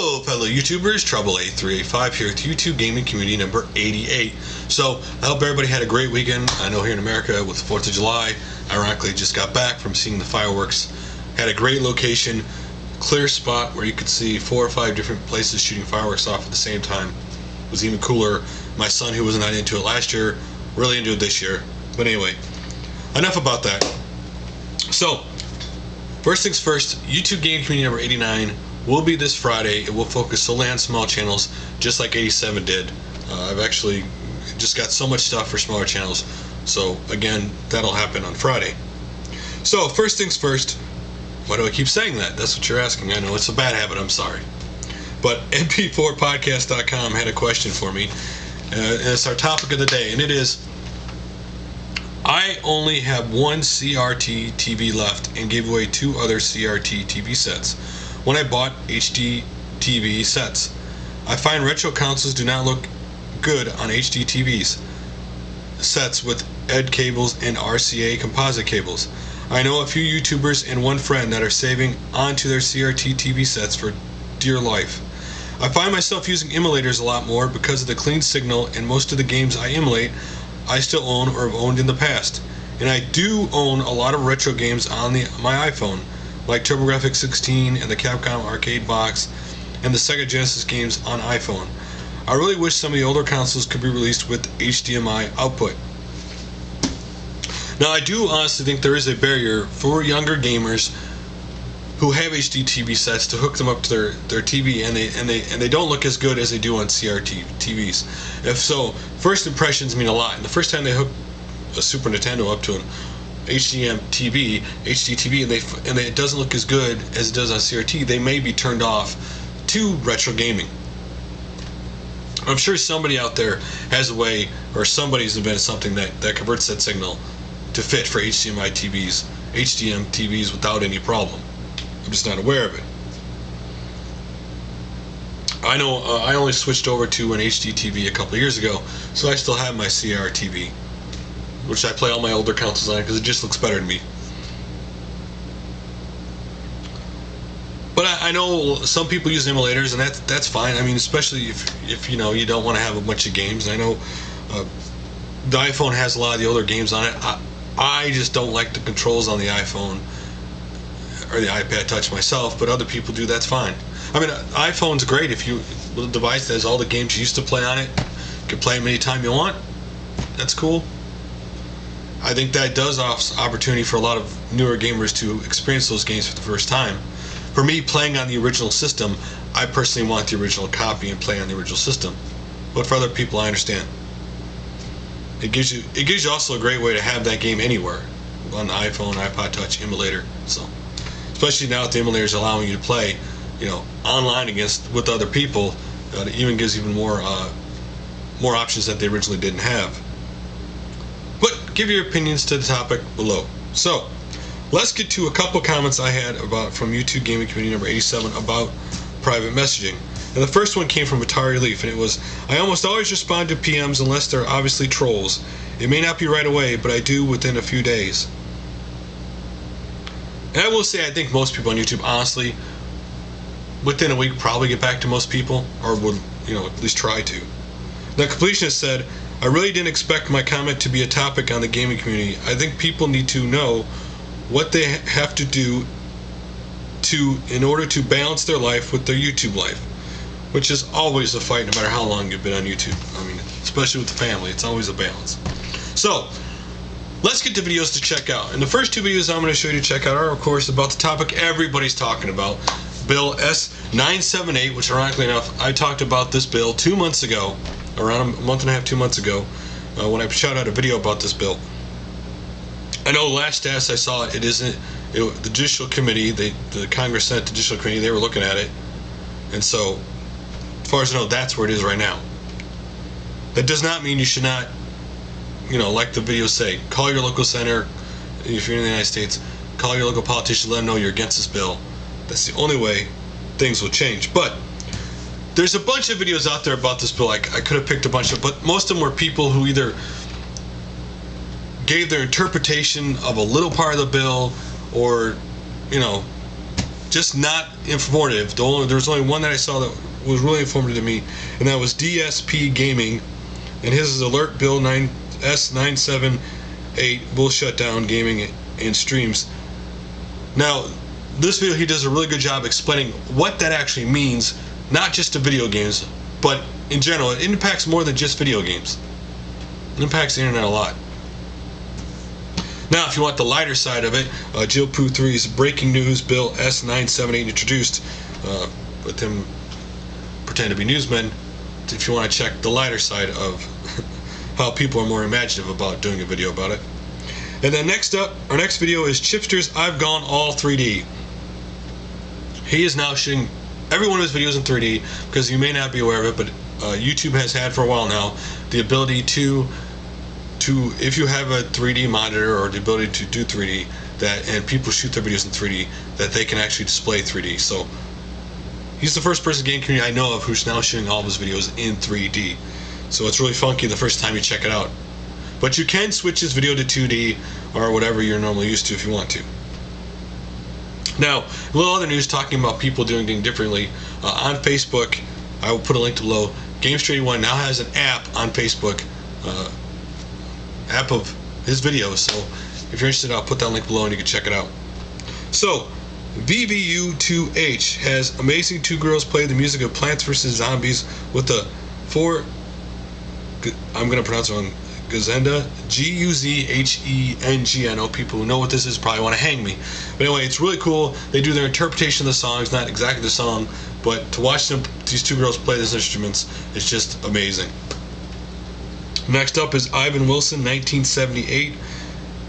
Hello, fellow YouTubers. Trouble8385 here with YouTube Gaming Community number 88. So, I hope everybody had a great weekend. I know here in America with the 4th of July, ironically just got back from seeing the fireworks. Had a great location, clear spot where you could see 4 or 5 different places shooting fireworks off at the same time. It was even cooler. My son, who was not into it last year, really into it this year. But anyway, enough about that. So, first things first, YouTube Gaming Community number 89 will be this Friday. It will focus solely on small channels, just like 87 did. I've actually just got so much stuff for smaller channels. So again, that'll happen on Friday. So first things first, why do I keep saying that? That's what you're asking. I know it's a bad habit, I'm sorry. But mp4podcast.com had a question for me. And it's our topic of the day, and it is, I only have one CRT TV left and gave away 2 other CRT TV sets when I bought HD TV sets. I find retro consoles do not look good on HD TVs sets with ED cables and RCA composite cables. I know a few YouTubers and one friend that are saving onto their CRT TV sets for dear life. I find myself using emulators a lot more because of the clean signal, and most of the games I emulate I still own or have owned in the past. And I do own a lot of retro games on my iPhone, like TurboGrafx 16 and the Capcom arcade box and the Sega Genesis games on iPhone. I really wish some of the older consoles could be released with HDMI output. Now, I do honestly think there is a barrier for younger gamers who have HD TV sets to hook them up to their TV, and they don't look as good as they do on CRT TVs. If so, first impressions mean a lot. And the first time they hook a Super Nintendo up to an HD TV, and it doesn't look as good as it does on CRT, they may be turned off to retro gaming. I'm sure somebody out there has a way, or somebody's invented something that converts that signal to fit for HDMI TVs, HDM TVs without any problem. I'm just not aware of it. I know I only switched over to an HD TV a couple years ago, so I still have my CRTV, which I play all my older consoles on because it just looks better to me. But I know some people use emulators, and that's fine. I mean, especially if you know you don't want to have a bunch of games. I know the iPhone has a lot of the older games on it. I just don't like the controls on the iPhone or the iPad Touch myself, but other people do. That's fine. I mean, iPhone's great if you with a device that has all the games you used to play on it. You can play them anytime you want. That's cool. I think that does offer opportunity for a lot of newer gamers to experience those games for the first time. For me, playing on the original system, I personally want the original copy and play on the original system. But for other people, I understand. It gives you also a great way to have that game anywhere on the iPhone, iPod Touch, emulator. So, especially now that the emulator is allowing you to play, online with other people, it even gives even more options that they originally didn't have. But give your opinions to the topic below. So, let's get to a couple comments I had from YouTube Gaming Community number 87 about private messaging. And the first one came from Atari Leaf, and it was, I almost always respond to PMs unless they're obviously trolls. It may not be right away, but I do within a few days. And I will say, I think most people on YouTube, honestly, within a week probably get back to most people, or would, at least try to. Now, Completionist said, I really didn't expect my comment to be a topic on the gaming community. I think people need to know what they have to do in order to balance their life with their YouTube life, which is always a fight no matter how long you've been on YouTube. I mean, especially with the family, it's always a balance. So, let's get to videos to check out. And the first 2 videos I'm going to show you to check out are, of course, about the topic everybody's talking about, Bill S978, which ironically enough, I talked about this bill 2 months ago, around a month and a half, 2 months ago, when I shot out a video about this bill. I know last stats I saw, the Judicial Committee, the Congress Senate Judicial Committee, they were looking at it. And so, as far as I know, that's where it is right now. That does not mean you should not, like the videos say, call your local senator, if you're in the United States, call your local politician, let them know you're against this bill. That's the only way things will change. But there's a bunch of videos out there about this bill. I could have picked a bunch of, but most of them were people who either gave their interpretation of a little part of the bill, or just not informative. There's only one that I saw that was really informative to me, and that was DSPGaming, and his is Alert Bill S978 will shut down gaming and streams. Now, this video, he does a really good job explaining what that actually means, not just to video games, but in general. It impacts more than just video games. It impacts the internet a lot. Now, if you want the lighter side of it, Vvu2h's Breaking News Bill S978 introduced, with him pretending to be newsmen, if you want to check the lighter side of how people are more imaginative about doing a video about it. And then next up, our next video is Chipsturs I've Gone All 3D. He is now shooting every one of his videos in 3D, because you may not be aware of it, but YouTube has had for a while now the ability to if you have a 3D monitor or the ability to do 3D, and people shoot their videos in 3D, that they can actually display 3D. So he's the first person in the game community I know of who's now shooting all of his videos in 3D. So it's really funky the first time you check it out. But you can switch his video to 2D or whatever you're normally used to if you want to. Now, a little other news talking about people doing things differently. On Facebook, I will put a link below. Games81 now has an app on Facebook, app of his videos. So if you're interested, I'll put that link below and you can check it out. So, Vvu2h has Amazing 2 girls play the music of Plants vs. Zombies with the I'm going to pronounce it wrong, Guzheng, Guzheng. I know people who know what this is probably want to hang me. But anyway, it's really cool. They do their interpretation of the songs, not exactly the song, but to watch these 2 girls play these instruments, it's just amazing. Next up is Ivan Wilson, 1978.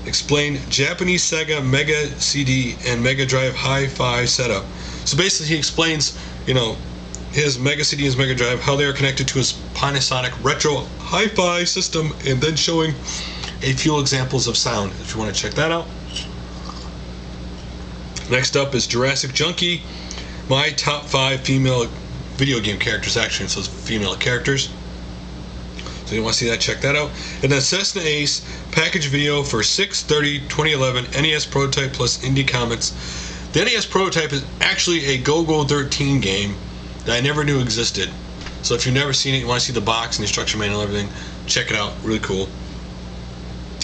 Explain Japanese Sega Mega CD and Mega Drive Hi-Fi setup. So basically he explains, his Mega CD and his Mega Drive, how they are connected to his Panasonic Retro Hi-Fi system, and then showing a few examples of sound, if you want to check that out. Next up is JurassicJunkie, my top 5 female video game characters. Actually, it says female characters. So you want to see that, check that out. And then Cessnaace package video for 6/30/2011 NES prototype plus indie comments. The NES prototype is actually a Go-Go 13 game that I never knew existed. So if you've never seen it, you want to see the box and the instruction manual and everything, check it out. Really cool.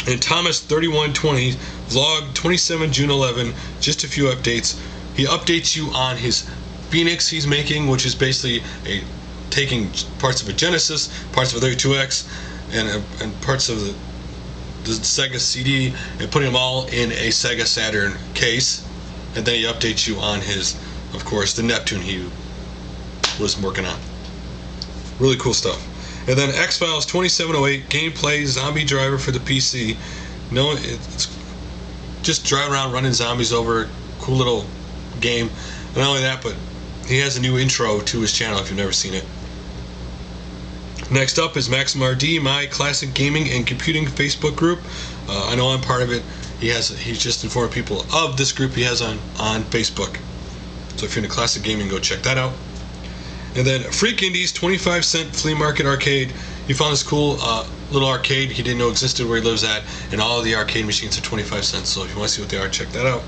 And Thomas3120 vlog 27 June 11, just a few updates. He updates you on his Phoenix he's making, which is basically taking parts of a Genesis, parts of a 32X, and parts of the Sega CD and putting them all in a Sega Saturn case. And then he updates you on his, of course, the Neptune he was working on. Really cool stuff. And then X-Files 2708 gameplay zombie driver for the PC. No, it's just driving around running zombies over. Cool little game. And not only that, but he has a new intro to his channel if you've never seen it. Next up is MaximRD, my classic gaming and computing Facebook group. I know I'm part of it. He's just informed people of this group he has on Facebook. So if you're into classic gaming, go check that out. And then PhreakIndee's 25-cent flea market arcade. He found this cool little arcade he didn't know existed where he lives at, and all of the arcade machines are 25 cents. So if you want to see what they are, check that out.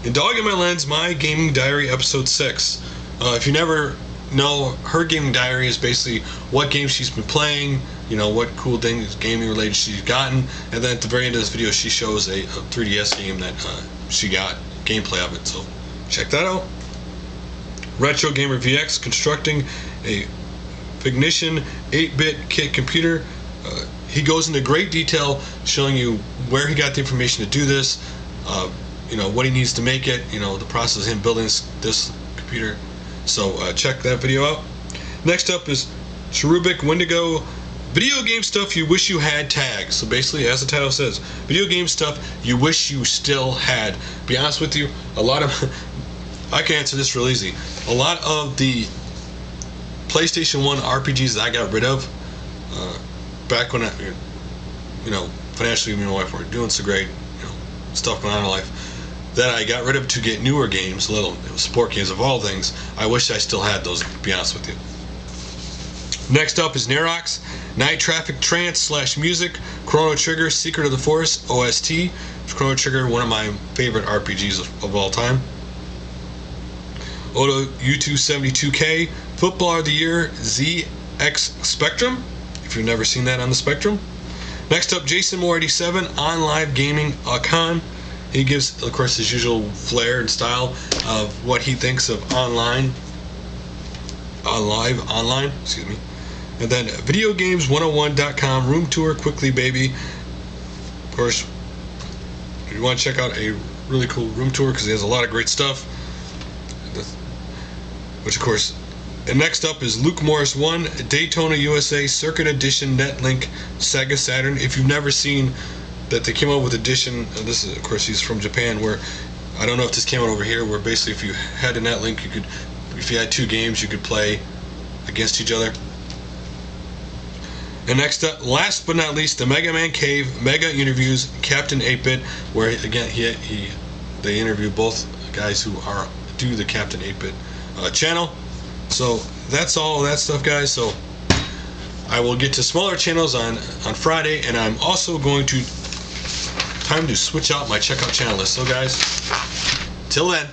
And Doginmylense, my gaming diary, episode 6. If you never know, her gaming diary is basically what games she's been playing, what cool things gaming related she's gotten, and then at the very end of this video she shows a 3DS game that she got gameplay of it. So check that out. RetroGamerVX Constructing a Fignition 8-bit kit computer. He goes into great detail showing you where he got the information to do this, what he needs to make it, the process of him building this computer. So check that video out. Next up is CherubicWindigo, video game stuff you wish you had tags. So basically, as the title says, video game stuff you wish you still had. Be honest with you, I can answer this real easy. A lot of the PlayStation 1 RPGs that I got rid of, back when financially me and my wife weren't doing so great, stuff going on in life, that I got rid of to get newer games, sport games of all things. I wish I still had those, to be honest with you. Next up is Nerox, Night Traffic Trance / music, Chrono Trigger, Secret of the Forest, OST. Chrono Trigger, one of my favorite RPGs of all time. Vvu2h Footballer of the Year ZX Spectrum, if you've never seen that on the Spectrum. Next up, Jason Moore 87 on Live Gaming Con. He gives, of course, his usual flair and style of what he thinks of online, excuse me. And then VideoGames101.com room tour quickly, baby. Of course, if you want to check out a really cool room tour, because he has a lot of great stuff. Which, of course, and next up is Luke Morris 1 Daytona USA Circuit Edition Netlink Sega Saturn. If you've never seen that, they came out with edition, and this is, of course, he's from Japan, where I don't know if this came out over here, where basically if you had a Netlink, you could, if you had two games, you could play against each other. And next up, last but not least, the Mega Man Cave Mega Interviews Captain 8-Bit, where again they interview both guys who do the Captain 8-Bit channel. So that's all that stuff, guys. So I will get to smaller channels on Friday, and I'm also going to time to switch out my checkout channel list. So guys, till then.